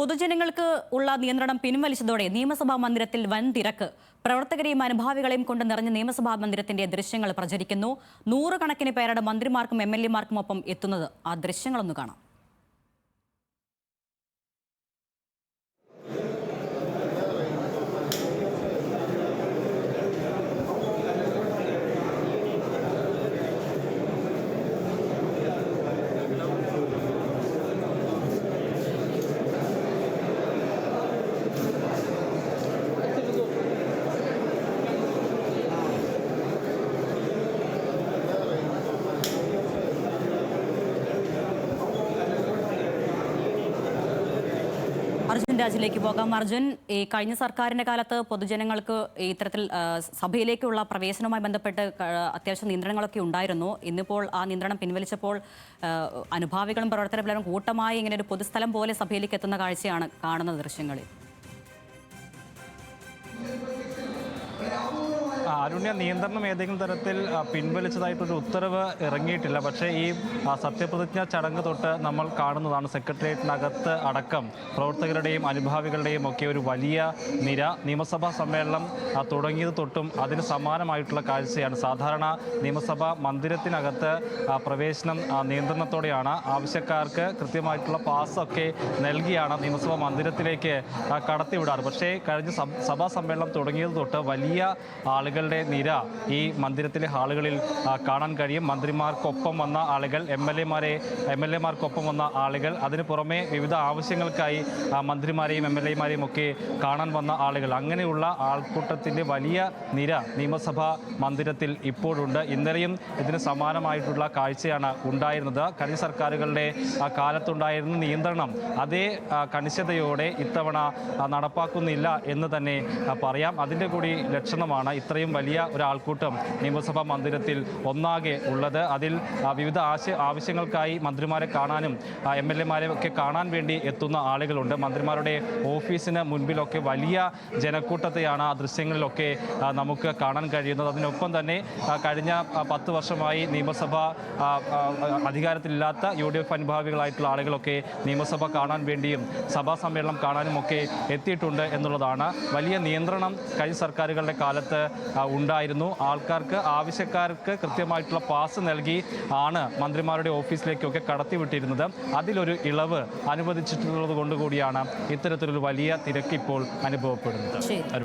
പൊതുജനങ്ങൾക്ക് ഉള്ള നിയന്ത്രണം പിൻവലിച്ചതോടെ നിയമസഭാ മന്ദിരത്തിൽ വൻ തിരക്ക്. പ്രവർത്തകരെയും അനുഭാവികളെയും കൊണ്ട് നിറഞ്ഞ നിയമസഭാ മന്ദിരത്തിന്റെ ദൃശ്യങ്ങൾ പ്രചരിക്കുന്നു. നൂറുകണക്കിന് പേരുടെ മന്ത്രിമാർക്കും MLA-മാർക്കും ഒപ്പം എത്തുന്നത്. ആ ദൃശ്യങ്ങളൊന്ന് കാണാം. അർജുൻ രാജിലേക്ക് പോകാം. അർജുൻ, ഈ കഴിഞ്ഞ സർക്കാരിന്റെ കാലത്ത് പൊതുജനങ്ങൾക്ക് ഇത്തരത്തിൽ സഭയിലേക്കുള്ള പ്രവേശനവുമായി ബന്ധപ്പെട്ട് അത്യാവശ്യം നിയന്ത്രണങ്ങളൊക്കെ ഉണ്ടായിരുന്നു. ഇന്നിപ്പോൾ ആ നിയന്ത്രണം പിൻവലിച്ചപ്പോൾ അനുഭാവികളും പ്രവർത്തകരും കൂട്ടമായി ഇങ്ങനെ ഒരു പൊതുസ്ഥലം പോലെ സഭയിലേക്ക് എത്തുന്ന കാഴ്ചയാണ് കാണുന്ന ദൃശ്യങ്ങളിൽ. അരുണ്യ, നിയന്ത്രണം ഏതെങ്കിലും തരത്തിൽ പിൻവലിച്ചതായിട്ടൊരു ഉത്തരവ് ഇറങ്ങിയിട്ടില്ല. പക്ഷേ ഈ സത്യപ്രതിജ്ഞ ചടങ്ങ് തൊട്ട് നമ്മൾ കാണുന്നതാണ് സെക്രട്ടേറിയറ്റിനകത്ത് അടക്കം പ്രവർത്തകരുടെയും അനുഭാവികളുടെയും ഒക്കെ ഒരു വലിയ നിര. നിയമസഭാ സമ്മേളനം തുടങ്ങിയത് തൊട്ടും അതിന് സമാനമായിട്ടുള്ള കാഴ്ചയാണ്. സാധാരണ നിയമസഭാ മന്ദിരത്തിനകത്ത് പ്രവേശനം നിയന്ത്രണത്തോടെയാണ്. ആവശ്യക്കാർക്ക് കൃത്യമായിട്ടുള്ള പാസ്സൊക്കെ നൽകിയാണ് നിയമസഭാ മന്ദിരത്തിലേക്ക് കടത്തിവിടാറ്. പക്ഷേ കഴിഞ്ഞ സഭാ സമ്മേളനം തുടങ്ങിയത് തൊട്ട് വലിയ ആളുകളുടെ നിര ഈ മന്ദിരത്തിലെ ഹാളുകളിൽ കാണാൻ കഴിയും. മന്ത്രിമാർക്കൊപ്പം വന്ന ആളുകൾ, MLA-മാർക്കൊപ്പം വന്ന ആളുകൾ, അതിനു പുറമെ വിവിധ ആവശ്യങ്ങൾക്കായി മന്ത്രിമാരെയും MLA-മാരെയും ഒക്കെ കാണാൻ വന്ന ആളുകൾ, അങ്ങനെയുള്ള ആൾക്കൂട്ടത്തിൻ്റെ വലിയ നിര നിയമസഭാ മന്ദിരത്തിൽ ഇപ്പോഴുണ്ട്. ഇന്നലെയും ഇതിന് സമാനമായിട്ടുള്ള കാഴ്ചയാണ് ഉണ്ടായിരുന്നത്. കഴിഞ്ഞ സർക്കാരുകളുടെ കാലത്തുണ്ടായിരുന്ന നിയന്ത്രണം അതേ കണിശതയോടെ ഇത്തവണ നടപ്പാക്കുന്നില്ല എന്ന് തന്നെ പറയാം. അതിൻ്റെ കൂടി ലക്ഷണമാണ് ഇത്രയും വലിയ ഒരാൾക്കൂട്ടം നിയമസഭാ മന്ദിരത്തിൽ ഒന്നാകെ ഉള്ളത്. അതിൽ വിവിധ ആവശ്യങ്ങൾക്കായി മന്ത്രിമാരെ കാണാനും MLA-മാരെ ഒക്കെ കാണാൻ വേണ്ടി എത്തുന്ന ആളുകളുണ്ട്. മന്ത്രിമാരുടെ ഓഫീസിന് മുൻപിലൊക്കെ വലിയ ജനക്കൂട്ടത്തെയാണ് ആ ദൃശ്യങ്ങളിലൊക്കെ നമുക്ക് കാണാൻ കഴിയുന്നത്. അതിനൊപ്പം തന്നെ കഴിഞ്ഞ 10 വർഷമായി നിയമസഭ അധികാരത്തിലില്ലാത്ത UDF അനുഭാവികളായിട്ടുള്ള ആളുകളൊക്കെ നിയമസഭ കാണാൻ വേണ്ടിയും സഭാ സമ്മേളനം കാണാനും ഒക്കെ എത്തിയിട്ടുണ്ട് എന്നുള്ളതാണ്. വലിയ നിയന്ത്രണം കഴിഞ്ഞ സർക്കാരുകളുടെ കാലത്ത് ഉണ്ടായിരുന്നു. ആവശ്യക്കാർക്ക് കൃത്യമായിട്ടുള്ള പാസ് നൽകി ആണ് മന്ത്രിമാരുടെ ഓഫീസിലേക്കൊക്കെ കടത്തിവിട്ടിരുന്നത്. അതിലൊരു ഇളവ് അനുവദിച്ചിട്ടുള്ളത് കൊണ്ടുകൂടിയാണ് ഇത്തരത്തിലൊരു വലിയ തിരക്ക് ഇപ്പോൾ അനുഭവപ്പെടുന്നത്.